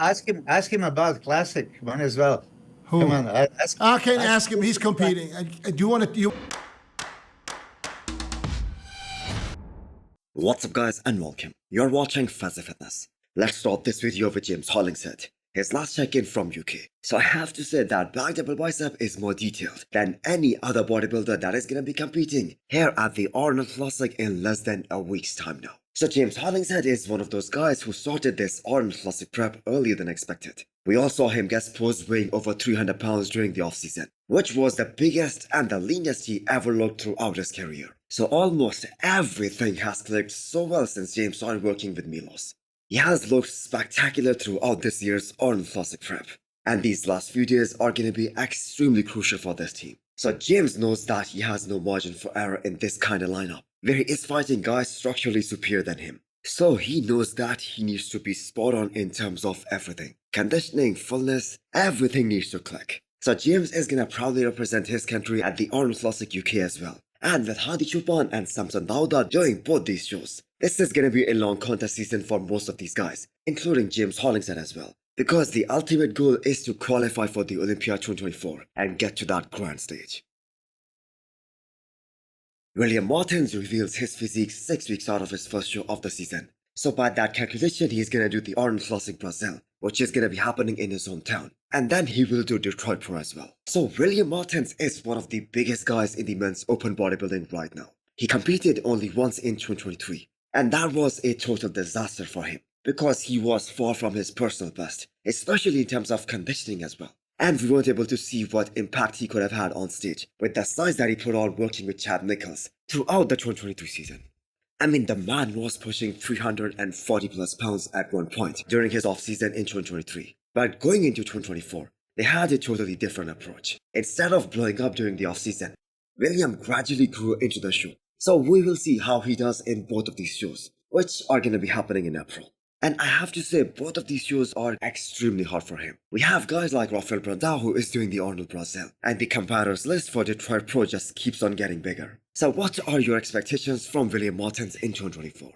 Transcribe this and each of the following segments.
Ask him about Classic. Come on as well. Who? Come on. I can't ask him. He's competing. Do you want to? What's up guys and welcome. You're watching Fazi Fitness. Let's start this video with James Hollingshead. His last check-in from UK. So I have to say that back double bicep is more detailed than any other bodybuilder that is gonna be competing here at the Arnold Classic in less than a week's time now. So James Hollingshead is one of those guys who started this Arnold Classic prep earlier than expected. We all saw him get posed weighing over 300 pounds during the off-season, which was the biggest and the leanest he ever looked throughout his career. So almost everything has clicked so well since James started working with Milos. He has looked spectacular throughout this year's Arnold Classic prep, and these last few days are going to be extremely crucial for this team. So James knows that he has no margin for error in this kind of lineup, where he is fighting guys structurally superior than him. So he knows that he needs to be spot on in terms of everything. Conditioning, fullness, everything needs to click. So James is going to proudly represent his country at the Arnold Classic UK as well. And with Hadi Chupan and Samson Dauda doing both these shows, this is going to be a long contest season for most of these guys, including James Hollingshead as well. Because the ultimate goal is to qualify for the Olympia 2024 and get to that grand stage. William Martins reveals his physique 6 weeks out of his first show of the season. So by that calculation, he's going to do the Arnold Classic Brazil, which is going to be happening in his hometown. And then he will do Detroit Pro as well. So William Martins is one of the biggest guys in the men's open bodybuilding right now. He competed only once in 2023. And that was a total disaster for him, because he was far from his personal best, especially in terms of conditioning as well. And we weren't able to see what impact he could have had on stage with the size that he put on working with Chad Nichols throughout the 2023 season. I mean, the man was pushing 340 plus pounds at one point during his off-season in 2023. But going into 2024, they had a totally different approach. Instead of blowing up during the off-season, William gradually grew into the show. So we will see how he does in both of these shows, which are going to be happening in April. And I have to say, both of these shows are extremely hard for him. We have guys like Rafael Brandao who is doing the Arnold Brazil, and the comparers list for Detroit Pro just keeps on getting bigger. So what are your expectations from William Martins in 2024?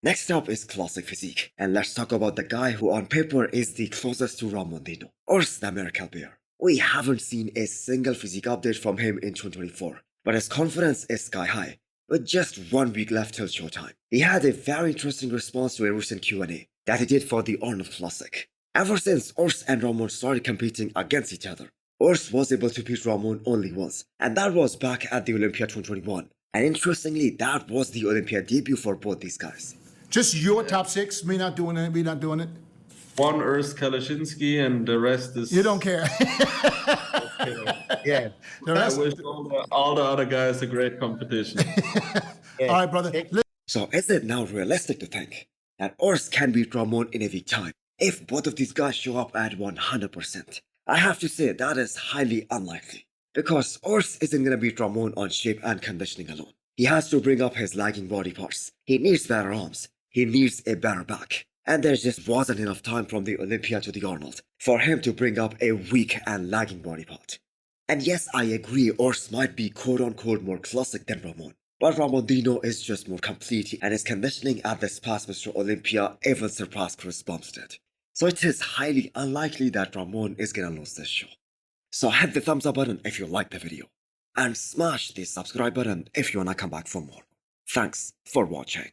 Next up is Classic Physique, and let's talk about the guy who on paper is the closest to Ramon Dino, or the American Bear. We haven't seen a single physique update from him in 2024, but his confidence is sky high. With just 1 week left till showtime, he had a very interesting response to a recent Q&A that he did for the Arnold Classic. Ever since Urs and Ramon started competing against each other, Urs was able to beat Ramon only once, and that was back at the Olympia 2021. And interestingly, that was the Olympia debut for both these guys. Just your top six, me not doing it, me not doing it. One Urs Kalashinsky and the rest is... You don't care. Yeah. The rest... I wish all the other guys a great competition. Yeah. All right, brother. So is it now realistic to think that Urs can beat Ramon in a week time if both of these guys show up at 100%? I have to say that is highly unlikely, because Urs isn't going to beat Ramon on shape and conditioning alone. He has to bring up his lagging body parts. He needs better arms. He needs a better back. And there just wasn't enough time from the Olympia to the Arnold for him to bring up a weak and lagging body part. And yes, I agree, Urs might be quote-unquote more classic than Ramon, but Ramon Dino is just more complete, and his conditioning at this past Mr. Olympia even surpassed Chris Bumstead. So it is highly unlikely that Ramon is gonna lose this show. So hit the thumbs up button if you liked the video, and smash the subscribe button if you wanna come back for more. Thanks for watching.